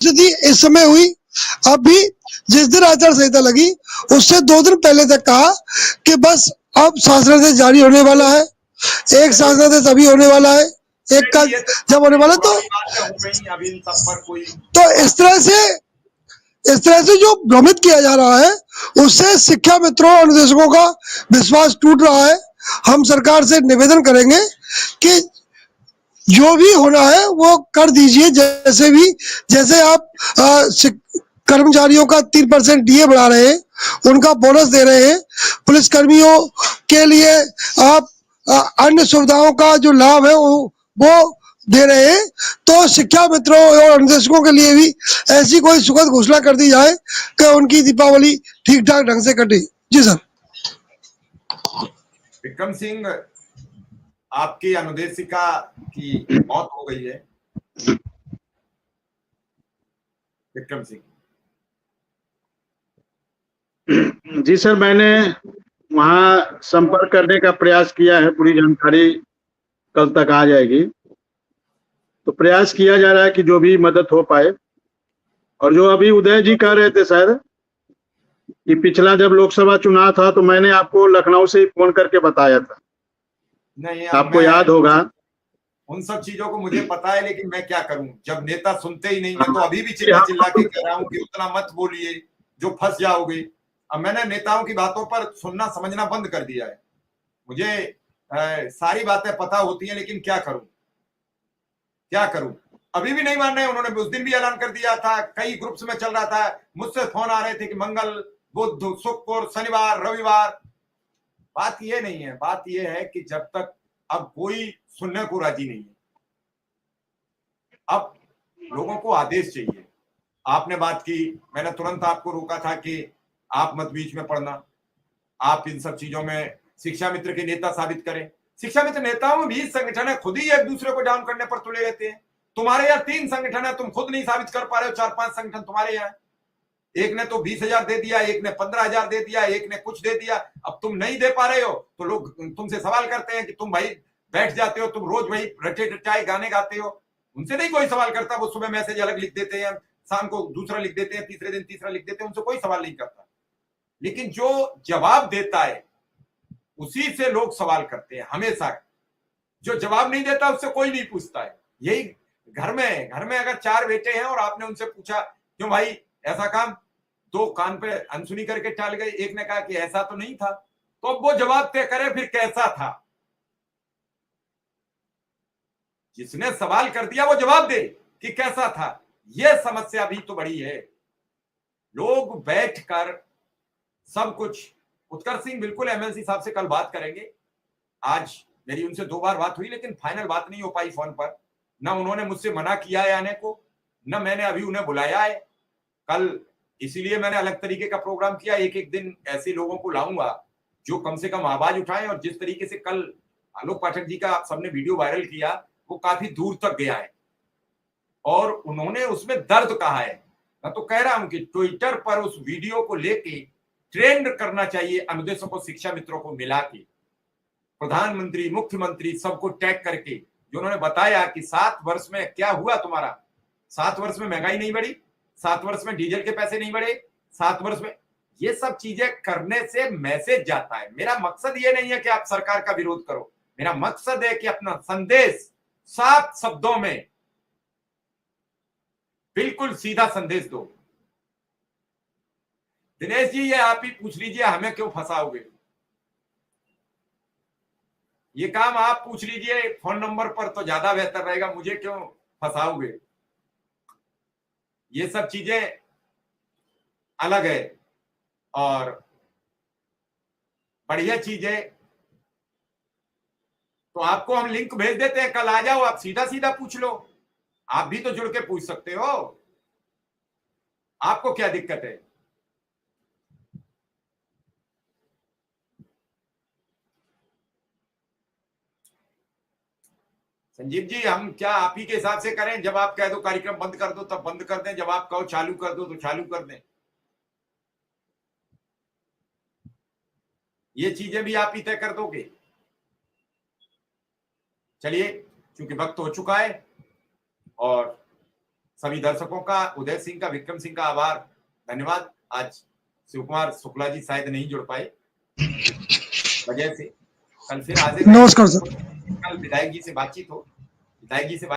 थी इस समय हुई। अब भी जिस दिन आचार संहिता लगी उससे 2 दिन पहले तक कहा कि बस अब शासनादेश जारी होने वाला है, एक शासनादेश अभी होने वाला है, एक का जब होने वाला तो इस तरह से जो भ्रमित किया जा रहा है उससे शिक्षा मित्रों और निदेशकों का विश्वास टूट रहा है। हम सरकार से निवेदन करेंगे कि जो भी होना है वो कर दीजिए, जैसे आप कर्मचारियों का 3% डीए बढ़ा रहे हैं, उनका बोनस दे रहे हैं, पुलिस कर्मियों के लिए आप अन्य सुविधाओं का जो लाभ है वो दे रहे हैं, तो शिक्षा मित्रों और निदेशकों के लिए भी ऐसी कोई सुखद घोषणा कर दी जाए कि उनकी दीपावली ठीक ठाक ढंग से कटे। जी सर। विक्रम सिंह, आपकी अनुदेशिका की मौत हो गई है। विक्रम सिंह जी सर, मैंने वहां संपर्क करने का प्रयास किया है, पूरी जानकारी कल तक आ जाएगी। तो प्रयास किया जा रहा है कि जो भी मदद हो पाए। और जो अभी उदय जी कह रहे थे सर कि पिछला जब लोकसभा चुनाव था तो मैंने आपको लखनऊ से ही फोन करके बताया था। नहीं, आपको याद होगा। उन सब चीजों को मुझे पता है, लेकिन मैं क्या करूं जब नेता सुनते ही नहीं। मैं तो अभी भी चिल्ला चिल्ला के कह रहा हूं कि उतना मत बोलिए जो फंस जाओगे। अब मैंने नेताओं की बातों पर सुनना समझना बंद कर दिया है। मुझे सारी बातें पता होती हैं, लेकिन क्या करूं। अभी भी नहीं मान रहे। उन्होंने उस दिन भी ऐलान कर दिया था, कई ग्रुप्स में चल रहा था, मुझसे फोन आ रहे थे कि मंगल, बुध, शुक्र, शनिवार, रविवार। बात ये नहीं है, बात ये है कि जब तक अब कोई सुनने को राजी नहीं है, अब लोगों को आदेश चाहिए। आपने बात की, मैंने तुरंत आपको रोका था कि आप मत बीच में पड़ना, आप इन सब चीजों में शिक्षा मित्र के नेता साबित करें। शिक्षा मित्र नेताओं में भी संगठन है, खुद ही एक दूसरे को डाउन करने पर तुले रहते हैं। तुम्हारे यहाँ 3 संगठन है, तुम खुद नहीं साबित कर पा रहे हो। 4-5 संगठन तुम्हारे यहाँ, एक ने तो 20,000 दे दिया, एक ने 15,000 दे दिया, एक ने कुछ दे दिया। अब तुम नहीं दे पा रहे हो तो लोग तुमसे सवाल करते हैं कि तुम भाई बैठ जाते हो, तुम रोज वही रटे रटाए गाने गाते हो। उनसे नहीं कोई सवाल करता। वो सुबह मैसेज अलग लिख देते हैं, शाम को दूसरा लिख देते हैं, तीसरे दिन तीसरा लिख देते हैं, उनसे कोई सवाल नहीं करता। लेकिन जो जवाब देता है उसी से लोग सवाल करते हैं हमेशा। जो जवाब नहीं देता उससे कोई नहीं पूछता है। यही घर में अगर 4 बेटे हैं और आपने उनसे पूछा क्यों भाई ऐसा काम, 2 कान पे अनसुनी करके टाल गए। एक ने कहा कि ऐसा तो नहीं था, तो अब वो जवाब तय करे फिर कैसा था। जिसने सवाल कर दिया वो जवाब दे कि कैसा था। यह समस्या भी तो बड़ी है। लोग बैठकर सब कुछ। उत्कर्ष सिंह बिल्कुल एमएलसी साहब से कल बात करेंगे। आज मेरी उनसे 2 बार बात हुई, लेकिन फाइनल बात नहीं हो पाई फोन पर। ना उन्होंने मुझसे मना किया है आने को, ना मैंने अभी उन्हें बुलाया है। कल इसीलिए मैंने अलग तरीके का प्रोग्राम किया। एक दिन ऐसे लोगों को लाऊंगा जो कम से कम आवाज उठाएं। और जिस तरीके से कल आलोक पाठक जी का आप सबने वीडियो वायरल किया, वो काफी दूर तक गया है और उन्होंने उसमें दर्द कहा है। मैं तो कह रहा हूं कि ट्विटर पर उस वीडियो को लेके ट्रेंड करना चाहिए। अनुदेशकों, शिक्षा मित्रों को मिला के, प्रधानमंत्री, मुख्यमंत्री सबको टैग करके, जो उन्होंने बताया कि 7 वर्ष में क्या हुआ तुम्हारा। 7 वर्ष में महंगाई नहीं बढ़ी, 7 वर्ष में डीजल के पैसे नहीं बढ़े, 7 वर्ष में। ये सब चीजें करने से मैसेज जाता है। मेरा मकसद ये नहीं है कि आप सरकार का विरोध करो। मेरा मकसद है कि अपना संदेश 7 शब्दों में बिल्कुल सीधा संदेश दो। दिनेश जी, ये आप ही पूछ लीजिए, हमें क्यों फंसाओगे। ये काम आप पूछ लीजिए फोन नंबर पर तो ज्यादा बेहतर रहेगा। मुझे क्यों फंसाओगे। ये सब चीजें अलग है और बढ़िया चीज है। तो आपको हम लिंक भेज देते हैं, कल आ जाओ, आप सीधा सीधा पूछ लो। आप भी तो जुड़ के पूछ सकते हो। आपको क्या दिक्कत है। संजीव जी, हम क्या आप ही के हिसाब से करें। जब आप कह दो कार्यक्रम बंद कर दो तब बंद कर दें, जब आप कहो चालू कर दो तो चालू कर दें। ये चीजें भी आप ही तय कर दोगे। चलिए, क्योंकि वक्त हो चुका है और सभी दर्शकों का, उदय सिंह का, विक्रम सिंह का आभार, धन्यवाद। आज शिव कुमार शुक्ला जी शायद नहीं जुड़ पाए वजह से, कल फिर हाजिर रहेंगे। नमस्कार सर। कल विधायक जी से बातचीत हो, विधायक जी से